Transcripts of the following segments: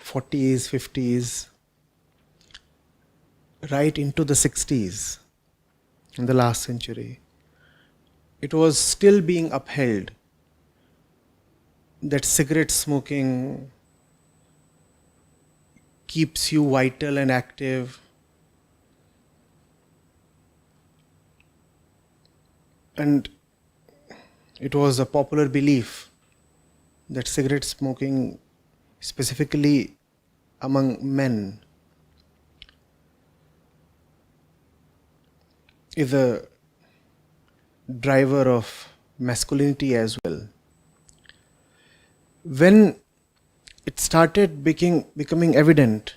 40s, 50s, right into the 60s, in the last century, it was still being upheld that cigarette smoking keeps you vital and active, and it was a popular belief that cigarette smoking, specifically among men, is a driver of masculinity as well. When it started becoming evident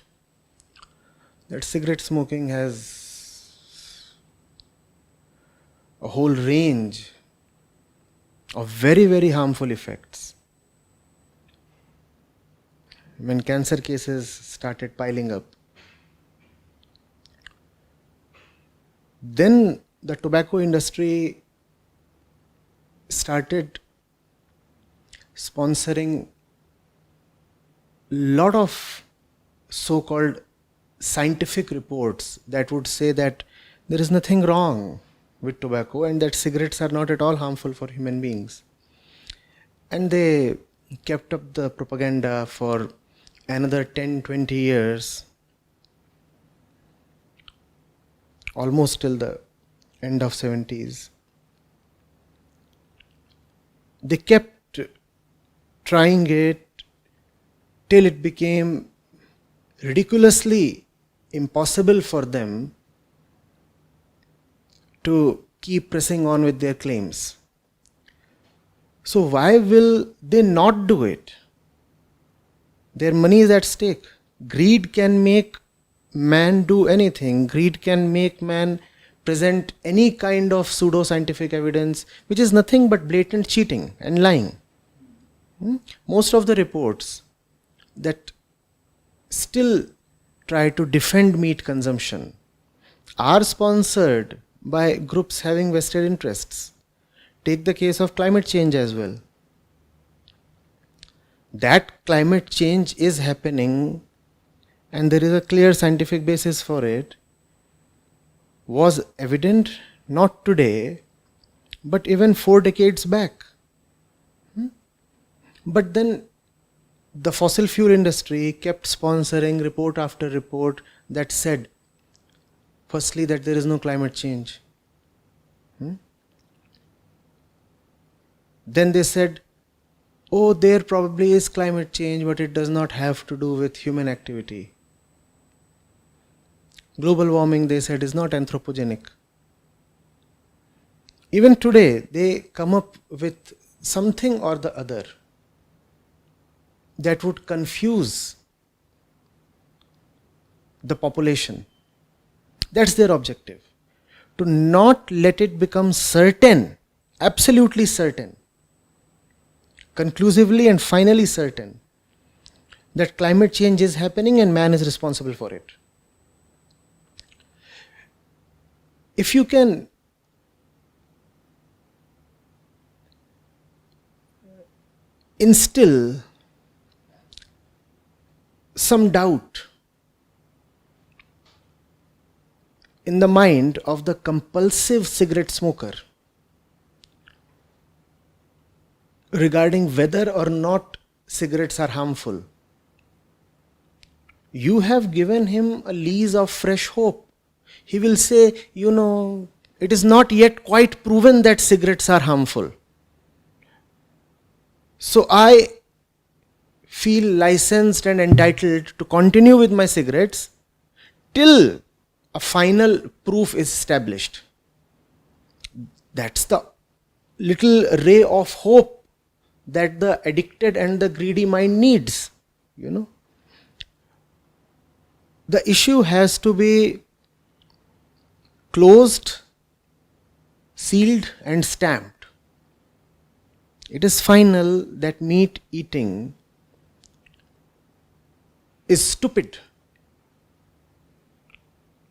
that cigarette smoking has a whole range of very, very harmful effects, when cancer cases started piling up, then the tobacco industry started sponsoring a lot of so-called scientific reports that would say that there is nothing wrong with tobacco and that cigarettes are not at all harmful for human beings. And they kept up the propaganda for another 10-20 years, almost till the end of 70s. They kept trying it till it became ridiculously impossible for them to keep pressing on with their claims. So why will they not do it? Their money is at stake. Greed can make man do anything. Greed can make man present any kind of pseudo-scientific evidence, which is nothing but blatant cheating and lying. Most of the reports that still try to defend meat consumption are sponsored by groups having vested interests. Take the case of climate change as well. That climate change is happening and there is a clear scientific basis for it, was evident not today, but even 4 decades back. But then the fossil fuel industry kept sponsoring report after report that said, firstly, that there is no climate change. Then they said, oh, there probably is climate change, but it does not have to do with human activity. Global warming, they said, is not anthropogenic. Even today, they come up with something or the other that would confuse the population. That's their objective. To not let it become certain, absolutely certain, conclusively and finally certain, that climate change is happening and man is responsible for it. If you can instill some doubt in the mind of the compulsive cigarette smoker regarding whether or not cigarettes are harmful, you have given him a lease of fresh hope. He will say, it is not yet quite proven that cigarettes are harmful. So I feel licensed and entitled to continue with my cigarettes till a final proof is established. That's the little ray of hope that the addicted and the greedy mind needs. The issue has to be closed, sealed and stamped. It is final that meat eating is stupid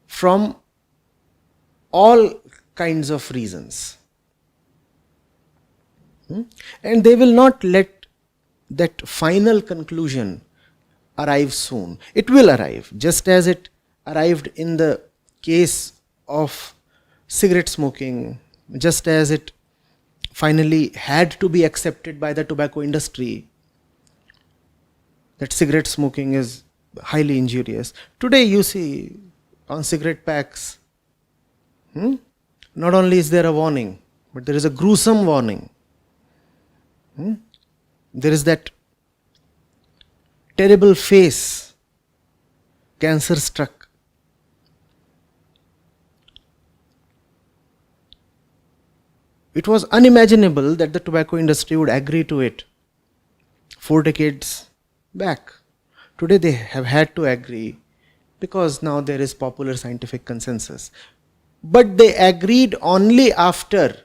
from all kinds of reasons. And they will not let that final conclusion arrive soon. It will arrive, just as it arrived in the case of cigarette smoking, just as it finally had to be accepted by the tobacco industry that cigarette smoking is highly injurious. Today you see on cigarette packs, not only is there a warning, but there is a gruesome warning. There is that terrible face, cancer struck. It was unimaginable that the tobacco industry would agree to it 4 decades back. Today they have had to agree because now there is popular scientific consensus. But they agreed only after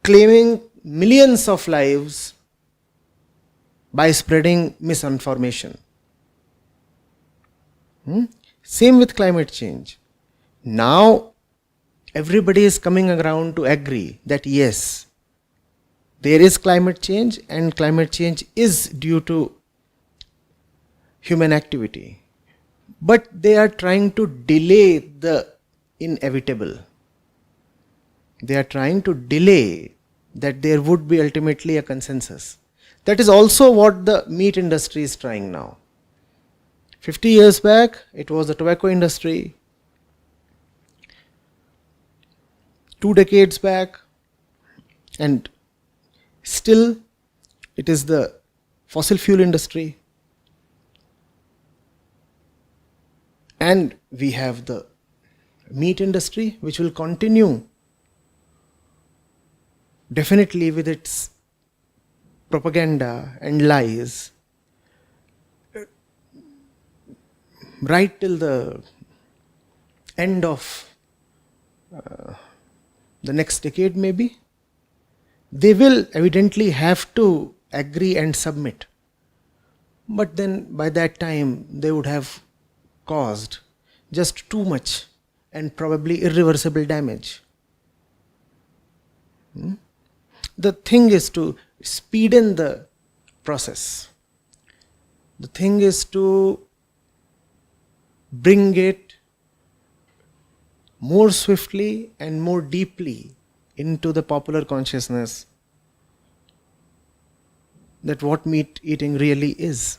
claiming millions of lives by spreading misinformation. Same with climate change. Now everybody is coming around to agree that yes, there is climate change and climate change is due to human activity. But they are trying to delay the inevitable. They are trying to delay that there would be ultimately a consensus. That is also what the meat industry is trying now. 50 years back, it was the tobacco industry. 2 decades back, and still it is the fossil fuel industry. And we have the meat industry, which will continue definitely with its propaganda and lies right till the end of the next decade maybe. They will evidently have to agree and submit. But then by that time they would have caused just too much and probably irreversible damage. The thing is to speeden the process. The thing is to bring it more swiftly and more deeply into the popular consciousness that what meat eating really is.